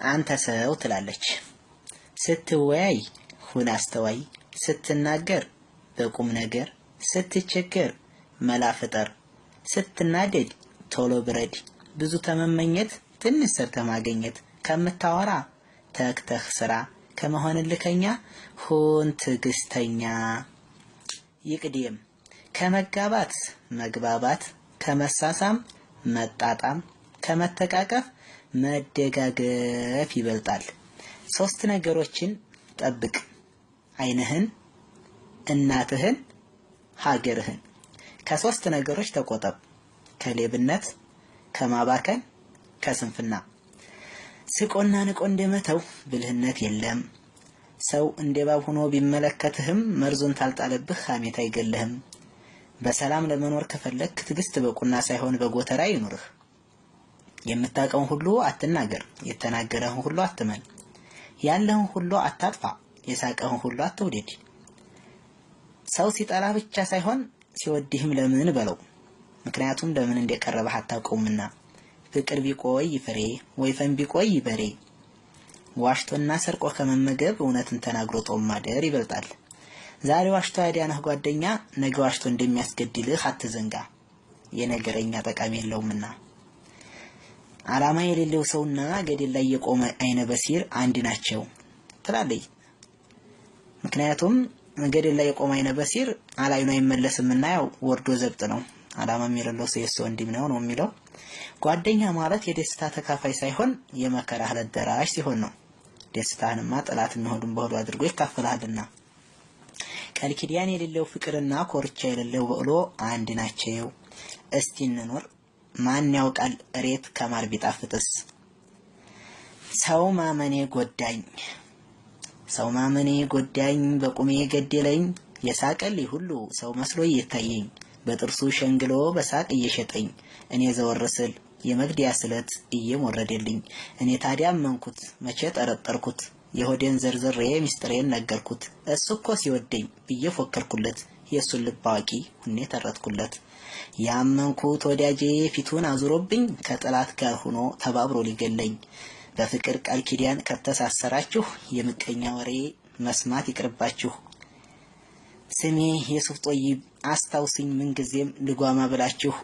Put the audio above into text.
አንተ ሰው ትላለች። ስትወያይ ሁን አስተዋይ፣ ስትናገር በቁም ነገር፣ ስትቸገር መላ ፍጠር፣ ስትናደድ ቶሎ ብረድ፣ ብዙ ተመመኘት ትንሽ ሰርተህ ማግኘት፣ ከምታወራ ተክተህ ስራ፣ ከመሆን ልከኛ ሁን ትዕግስተኛ። ይቅደም ከመጋባት መግባባት፣ ከመሳሳም መጣጣም፣ ከመተቃቀፍ መደጋገፍ ይበልጣል። 3 ነገሮችን ጠብቅ፣ ዓይንህን፣ እናትህን፣ ሀገርህን። ከ3 ነገሮች ተቆጠብ፣ ከሌብነት፣ ከማባከን፣ ከስንፍና። ስቆና ንቆ እንደመተው ብልህነት የለም። ሰው እንደባብ ሆኖ ቢመለከትህም መርዙን ታልጣለብህ ሐሜት አይገልህም። በሰላም ለመኖር ከፈለክ ትዕግስት በቁና ሳይሆን በጎተራ ይኑርህ። የምታውቀውን ሁሉ አትናገር፣ የተናገረህን ሁሉ አትመን። ያለህን ሁሉ አታጥፋ፣ የሳቀህን ሁሉ አትውደድ። ሰው ሲጠላ ብቻ ሳይሆን ሲወድህም ለምን በለው፣ ምክንያቱም ለምን እንደቀረበህ አታውቀውምና። ፍቅር ቢቆይ ፍሬ፣ ወይፈን ቢቆይ በሬ። ዋሽቶና ሰርቆ ከመመገብ እውነትን ተናግሮ ጦም ማደር ይበልጣል። ዛሬ ዋሽቶ ያዳነህ ጓደኛ ነገ ዋሽቶ እንደሚያስገድልህ አትዘንጋ፣ የነገረኛ ጠቃሚ የለውምና። ዓላማ የሌለው ሰውና ገደል ላይ የቆመ አይነ በሲር አንድ ናቸው ትላለች። ምክንያቱም ገደል ላይ የቆመ አይነ በሲር አላይኑ አይመለስምና ያው ወርዶ ዘብጥ ነው። ዓላማ የሌለው ሰው የሰው እንዲም ነው የሚለው። ጓደኛ ማለት የደስታ ተካፋይ ሳይሆን የመከራህ ለደራሽ ሲሆን ነው። ደስታህንማ ጠላት የሚሆዱን በሆዱ አድርጎ ይካፈላልና። ቃል ኪዳን የሌለው ፍቅርና ኮርቻ የሌለው በእሎ አንድ ናቸው። እስቲ እንኖር ማን ያውቃል እሬት ከማር ቢጣፍጥስ። ሰው ማመኔ ጎዳኝ፣ በቁሜ ገደለኝ። የሳቀልኝ ሁሉ ሰው መስሎ እየታየኝ፣ በጥርሱ ሸንግሎ በሳቅ እየሸጠኝ። እኔ ዘወር ስል የመግደያ ስለት እየሞረደልኝ። እኔ ታዲያ አመንኩት መቼ ጠረጠርኩት፣ የሆዴን ዘርዝሬ ሚስጥሬን ነገርኩት። እሱ እኮ ሲወደኝ ብዬ ፎከርኩለት፣ የእሱን ልብ አዋቂ ሁኔ ተረትኩለት። ያመንኩት ወዳጄ ፊቱን አዙሮብኝ፣ ከጠላት ጋር ሆኖ ተባብሮ ሊገለኝ። በፍቅር ቃል ኪዳን ከተሳሰራችሁ የምቀኛ ወሬ መስማት ይቅርባችሁ። ስሜ የሱፍ ጦይብ አስታውስኝ ምንጊዜም ልጓማ ብላችሁ።